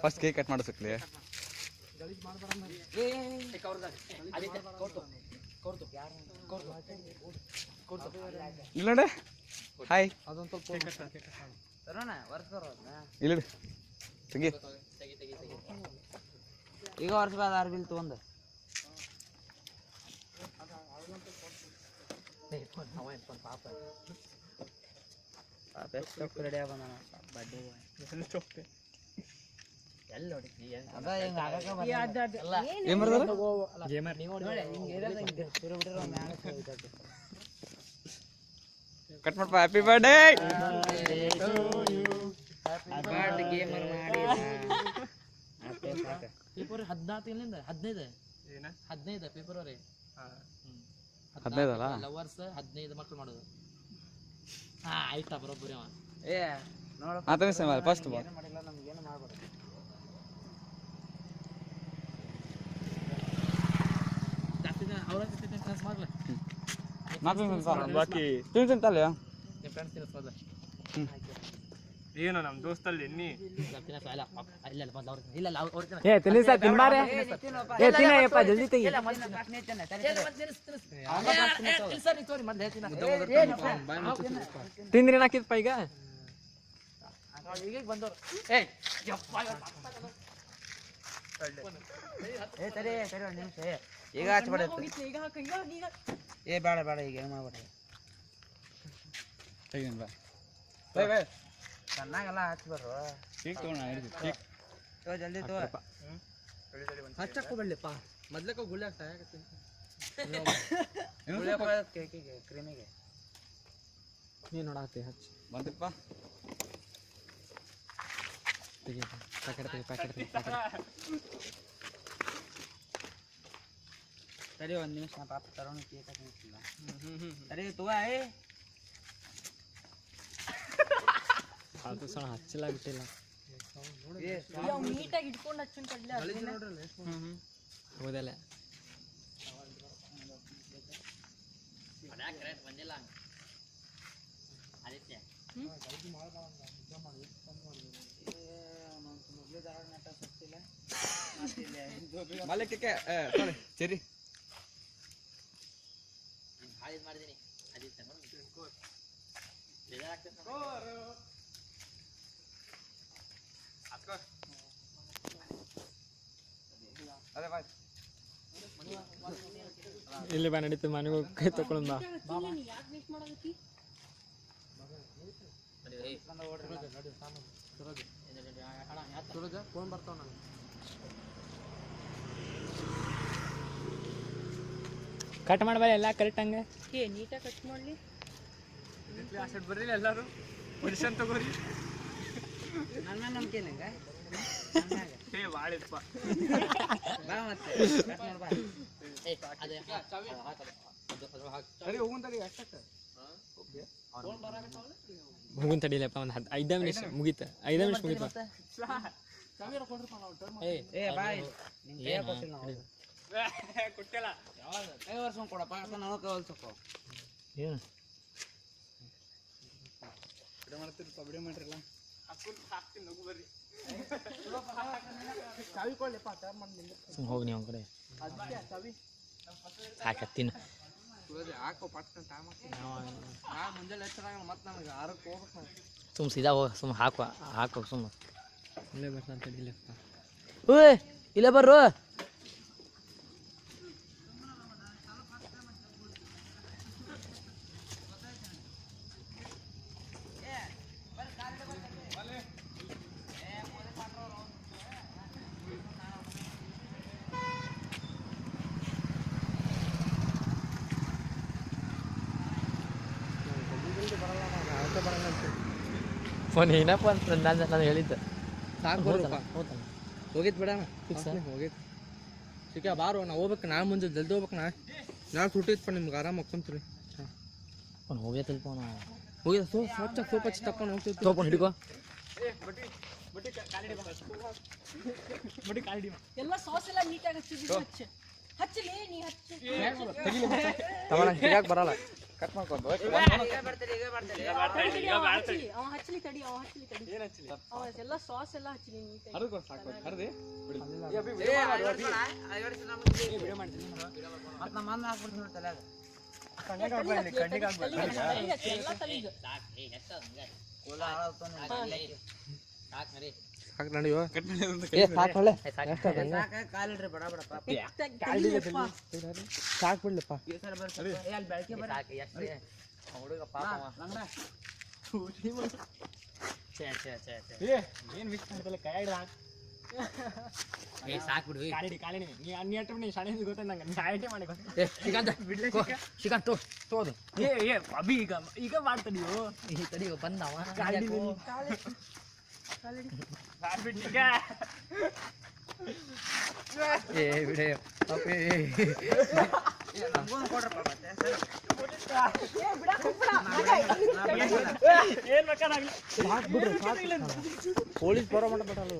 First cake cut ಮಾಡಿಸ್ಲಿ. ಇಲ್ಲ ನೋಡಿ hi ಇಲ್ಲ ತೆಗಿ ಈಗ ವರ್ಷ ಬಿಲ್ ತಗೊಂಡ್ ಪಾಪ ರೆಡಿ ಆಗ ಬರ್ಡೇ ಎಲ್ಲ ಕಟ್ ಮಾಡಪ್ಪ. Happy birthday. ಫೆಬ್ರವರಿ 14 15 ಫೆಬ್ರವರಿ 15 ಅಲ್ಲ ಲವರ್ಸ್ 15 ಮಕ್ಕಳು ಮಾಡೋದು. ಆಯ್ತಾ ಬರೋಬ್ಬರಿ ಅವ ಫಸ್ಟ್ ಮಾಡಿಲ್ಲ ನಮ್ಗೆ ಏನು ಮಾಡ್ಬೇಡ. ಏನು ನಮ್ ದೋಸ್ತಲ್ಲಿ ಎಣ್ಣಿ ತಿಂದ್ರಿ ಹಾಕಿದ್ಪ ಈಗ ಈಗ ಬಂದವ್ರು ನಿಮಿಷ ಈಗ ಹಚ್ಬೇಡ. ಏ ಬೇಡ ಬೇಡ ಈಗ ಏನು ಮಾಡ್ಬೇಡ. ಚೆನ್ನಾಗಲ್ಲ ಹಚ್ಬಾರ್ರು. ಜಲ್ದಿ ತೋ ಹಚ್ಚಕ್ಕೂ ಬಿಡ್ಲಿಪ್ಪ. ಮೊದ್ಲಕ್ಕ ಗುಳ್ಳಿ ಆಗ್ತಾ ಕೇಕಿಗೆ ಕ್ರೀಮಿಗೆ ನೀನು ನೋಡಾತಿ ಹಚ್ಚಿ ಬಂದಿಪ್ಪ. ಪ್ಯಾಕೆಟ್ ಸರಿ ಒಂದು ನಿಮಿಷ ನಾ ಪಾಪ ತರೋಣ ಕೇಕ್ ಹಾಕಿಲ್ಲ. ಸರಿ ತುವ ಅದು ಸಣ್ಣ ಹಚ್ಚಲ ಬಿಟ್ಟಿಲ್ಲ. ನೀಟಾಗಿ ಇಟ್ಕೊಂಡು ಹಚ್ಚುನ್ ಕಡ್ಲೆ ಹೌದಲ್ಲ ಬಂದಿಲ್ಲ ಆದಿತ್ಯ ಸರಿ ಮಾಡಿದೀನಿ ಆದಿತ್ಯ ಇಲ್ಲಿ ಬಾ ನಡೀತು ಮನೆಗೆ ಕೈ ತಗೊಂಡ್ ಬಾ. ಫೋನ್ ಬರ್ತಾವ ನಾನು ಕಟ್ ಮಾಡ್ಬಾರ ಎಲ್ಲ ಕರೆಕ್ಟ್ ಹಂಗೆ ನೀಟಾಗಿ ಕಟ್ ಮಾಡಲಿ. ಬರ್ರಿ ಎಲ್ಲಾರು ಪೊಸಿಷನ್ ತಗೋರಿ. ನನ್ನ ನಂಬಿಕೆ ಇಲ್ಲ ಬಾಳಿಪ್ಪ ಬಾ ಮತ್ತೆ ಕಟ್ ಮಾಡ್ಬಾ. ಹೋಗುನ್ ತಡಿಲಪ್ಪ ಒಂದು 5 ನಿಮಿಷ ಮುಗೀತ. 5 ನಿಮಿಷ ಮುಗೀತ. ಕೊಟ್ಟಿಲ್ಲ ವರ್ಷ ಕೊಡಪ್ಪ ನಾನು ಕವಲ್ಸಕ್ಕೋ ಏನು ಮಾಡ್ತಿರ್ಪ ವಿಡಿಯೋ ಮಾಡಿರಲ್ಲ ಹಾಕ್ತೀನಿ ನಗು ಬರ್ರಿ. ಹೋಗಿ ನೀವು ಕಡೆ ಹಾಕತ್ತೀನಿ ಸುಮ್ ಸೀದಾ ಹೋಗ ಸುಮ್ ಹಾಕೋ ಸುಮ್ಮ ಇಲ್ಲೇ ಬರ್ತಾನೆ ಓಯ್ ಇಲ್ಲೇ ಬರ್ರು. ಫೋನ್ ಏನಪ್ಪ ಅಂತ ನಾನು ಹೇಳಿದ್ದೆ ಹೋಗಿತ್ತು ಬಿಡ ಹೋಗಿತ್ತು ಸಿಕ್ಕ ಬಾರೋ ನಾ ಹೋಗ್ಬೇಕು. ನಾ ಮುಂಜೆ ಜಲ್ದಿ ಹೋಗ್ಬೇಕು. ನಾಳೆ ಸುಟ್ಟಿ ಇತ್ತು ನಿಮ್ಗೆ ಆರಾಮ ಹಾಕೊಂತೀರಿ. ಅವ್ನು ಹೋಗ್ಯತ್ತಲ್ಪ ಹೋಗಿದ ಸ್ವಚ್ಛ ಸೋಪ್ ಹಚ್ಚಿ ತಕೊಂಡು ಹೋಗ್ತಿತ್ತು. ತೊಗೊಂಡು ಹಿಡಿಕೋ ಎಲ್ಲ ಸಾಸ್ ಎಲ್ಲ ನೀಟಾಗಿ ಹಚ್ಚಿದ್ವಿ. ಹಚ್ಚಲಿ ನೀ ಹಚ್ಚಿ ಹಿಡಿಯಾಕ ಬರಲ್ಲ. ಕಟ್ ಮಾಡ್ಕೊಂಡು ಅವ ಹಚ್ಚಲಿ ತಡಿ ಅವ ಎಲ್ಲ ಸಾಸ್ ಎಲ್ಲ ಹಚ್ಚಲಿ ನೀಟಾಗಿ ಹರಿದು ಸಾಕು ಹರಿದಿ ಎಲ್ಲ ತಲೆಗೆ ಸಾಕು ನಡೆಯುವ ಕಟ್ ಮಾಡಿ ಏ ಸಾಕು ಹೊಳೆ ಸಾಕು ಬಿಡ್ಲಪ್ಪ ಏನ್ ಮಿಕ್ಸ್ ಮಾಡ್ತಲ್ಲ ಕೈ ಕಾಲಿಡಿ ನೀ ಅನ್ನಿಯಟ್ಟು ನೀ ಶಾಣೆ ಗೊತ್ತ ನಂಗೆ ಡಯಟೇ ಮಾಡಿ ತೋದು ಏ ಅಭಿ ಈಗ ಮಾಡ್ತಾನಿಯೋ ತಡಿ ಬಂದವ ಏ ಬಿಡೆ ಅಪ್ಪೇ ಏನ್ ಬೇಕಾದಾಗ್ಲಿ ಪೊಲೀಸ್ ಬರೋ ಮಟ್ಟ ಬಿಡಲ್ಲ